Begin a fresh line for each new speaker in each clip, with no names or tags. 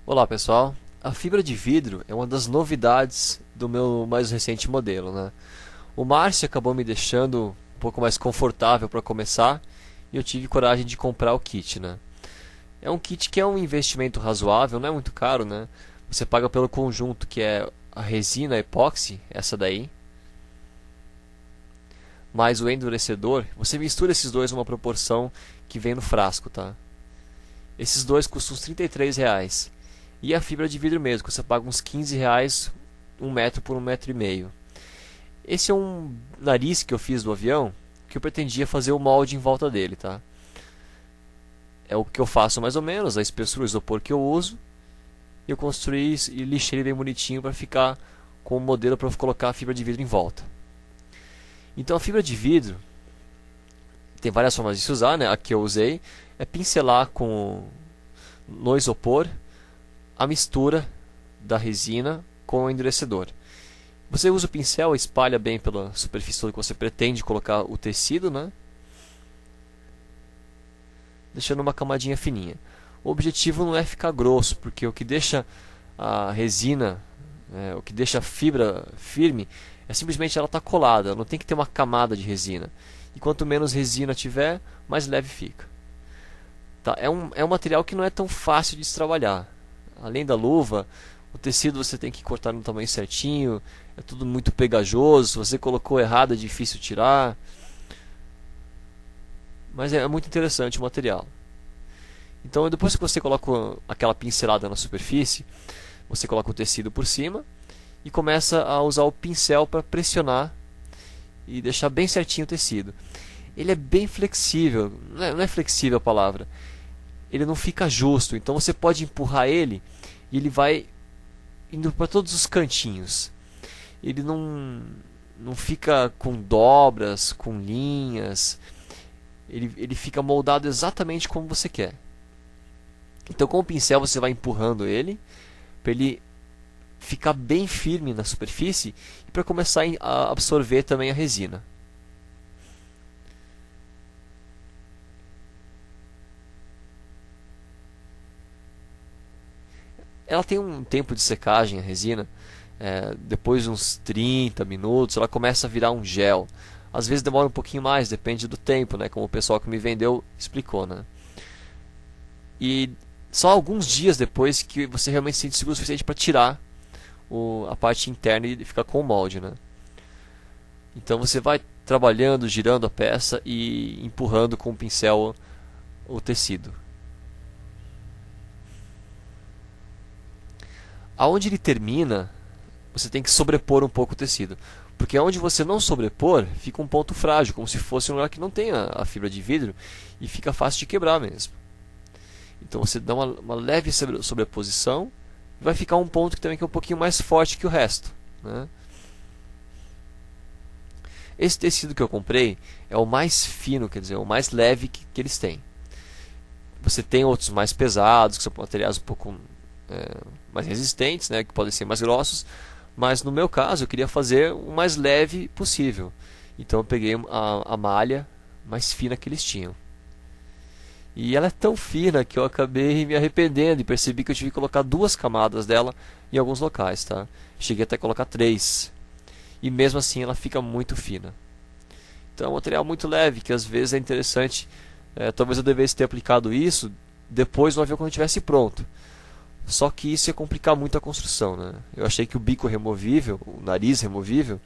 Olá pessoal, a fibra de vidro é uma das novidades do meu mais recente modelo, né? O Márcio acabou me deixando um pouco mais confortável para começar e eu tive coragem de comprar o kit, né? É um kit que é um investimento razoável, não é muito caro, né? Você paga pelo conjunto que é a resina epóxi, essa daí, mais o endurecedor. Você mistura esses dois numa proporção que vem no frasco, tá? Esses dois custam uns R$ 33. E a fibra de vidro mesmo, que você paga uns R$ 15, 1 metro por 1,5 metros. Esse é um nariz que eu fiz do avião, que eu pretendia fazer o molde em volta dele, tá? É o que eu faço mais ou menos, a espessura, o isopor que eu uso. Eu construí e lixei ele bem bonitinho para ficar com o modelo para colocar a fibra de vidro em volta. Então a fibra de vidro tem várias formas de se usar, né? A que eu usei é pincelar no isopor a mistura da resina com o endurecedor. Você usa o pincel, espalha bem pela superfície que você pretende colocar o tecido, né? Deixando uma camadinha fininha. O objetivo não é ficar grosso, porque o que deixa a resina, o que deixa a fibra firme, é simplesmente ela estar colada, não tem que ter uma camada de resina. E quanto menos resina tiver, mais leve fica. Tá? É um material que não é tão fácil de se trabalhar. Além da luva, o tecido você tem que cortar no tamanho certinho, é tudo muito pegajoso, se você colocou errado é difícil tirar, mas é muito interessante o material. Então depois que você coloca aquela pincelada na superfície, você coloca o tecido por cima e começa a usar o pincel para pressionar e deixar bem certinho o tecido. Ele é bem flexível, não é flexível a palavra, ele não fica justo, então você pode empurrar ele e ele vai indo para todos os cantinhos. Ele não fica com dobras, com linhas. Ele fica moldado exatamente como você quer. Então com o pincel você vai empurrando ele para ele ficar bem firme na superfície e para começar a absorver também a resina. Ela tem um tempo de secagem, a resina. Depois de uns 30 minutos, ela começa a virar um gel. Às vezes demora um pouquinho mais, depende do tempo, né? Como o pessoal que me vendeu explicou, né? E só alguns dias depois que você realmente se sente seguro o suficiente para tirar a parte interna e ficar com o molde, né? Então você vai trabalhando, girando a peça e empurrando com o pincel o tecido. Aonde ele termina, você tem que sobrepor um pouco o tecido. Porque onde você não sobrepor, fica um ponto frágil, como se fosse um lugar que não tem a fibra de vidro e fica fácil de quebrar mesmo. Então você dá uma leve sobreposição e vai ficar um ponto que também é um pouquinho mais forte que o resto, né? Esse tecido que eu comprei é o mais fino, quer dizer, o mais leve que eles têm. Você tem outros mais pesados, que são materiais um pouco mais resistentes, né, que podem ser mais grossos, mas no meu caso eu queria fazer o mais leve possível. Então eu peguei a malha mais fina que eles tinham. E ela é tão fina que eu acabei me arrependendo e percebi que eu tive que colocar duas camadas dela em alguns locais, tá? Cheguei até a colocar três. E mesmo assim ela fica muito fina. Então é um material muito leve, que às vezes é interessante. Talvez eu devesse ter aplicado isso depois no avião quando estivesse pronto. Só que isso ia complicar muito a construção, né? Eu achei que o bico removível, o nariz removível,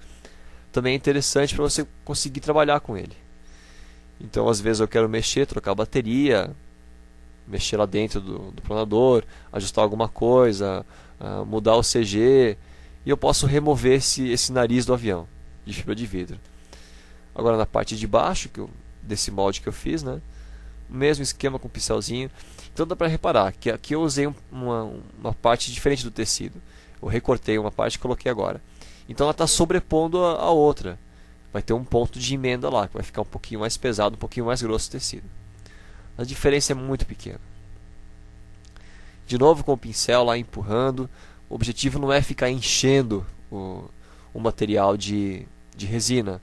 também é interessante para você conseguir trabalhar com ele. Então às vezes eu quero mexer, trocar a bateria, mexer lá dentro do planador, ajustar alguma coisa, mudar o CG, e eu posso remover esse nariz do avião de fibra de vidro. Agora na parte de baixo desse molde que eu fiz, né? O mesmo esquema com o pincelzinho. Então dá para reparar que aqui eu usei uma parte diferente do tecido. Eu recortei uma parte e coloquei agora. Então ela está sobrepondo a outra. Vai ter um ponto de emenda lá, que vai ficar um pouquinho mais pesado, um pouquinho mais grosso o tecido. A diferença é muito pequena. De novo com o pincel lá empurrando. O objetivo não é ficar enchendo o material de resina.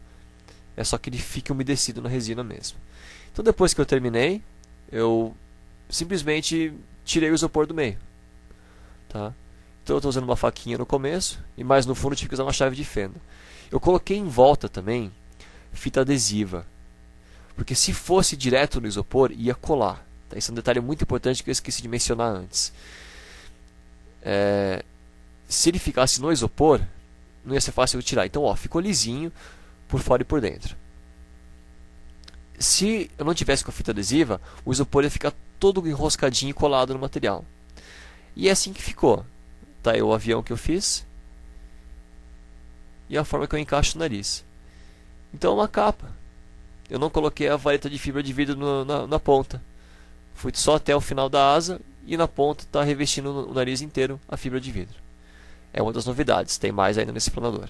É só que ele fique umedecido na resina mesmo. Então depois que eu terminei, eu simplesmente tirei o isopor do meio. tá? Então eu estou usando uma faquinha no começo e mais no fundo eu tive que usar uma chave de fenda. Eu coloquei em volta também fita adesiva, porque se fosse direto no isopor ia colar, tá? Esse é um detalhe muito importante que eu esqueci de mencionar antes. Se ele ficasse no isopor, não ia ser fácil de tirar. Então, ó, ficou lisinho por fora e por dentro. Se eu não tivesse com a fita adesiva, o isopor ia ficar todo enroscadinho e colado no material. E é assim que ficou. Tá aí o avião que eu fiz e a forma que eu encaixo o nariz. Então é uma capa. Eu não coloquei a vareta de fibra de vidro na ponta. Fui só até o final da asa e na ponta está revestindo o nariz inteiro a fibra de vidro. É uma das novidades, tem mais ainda nesse planador.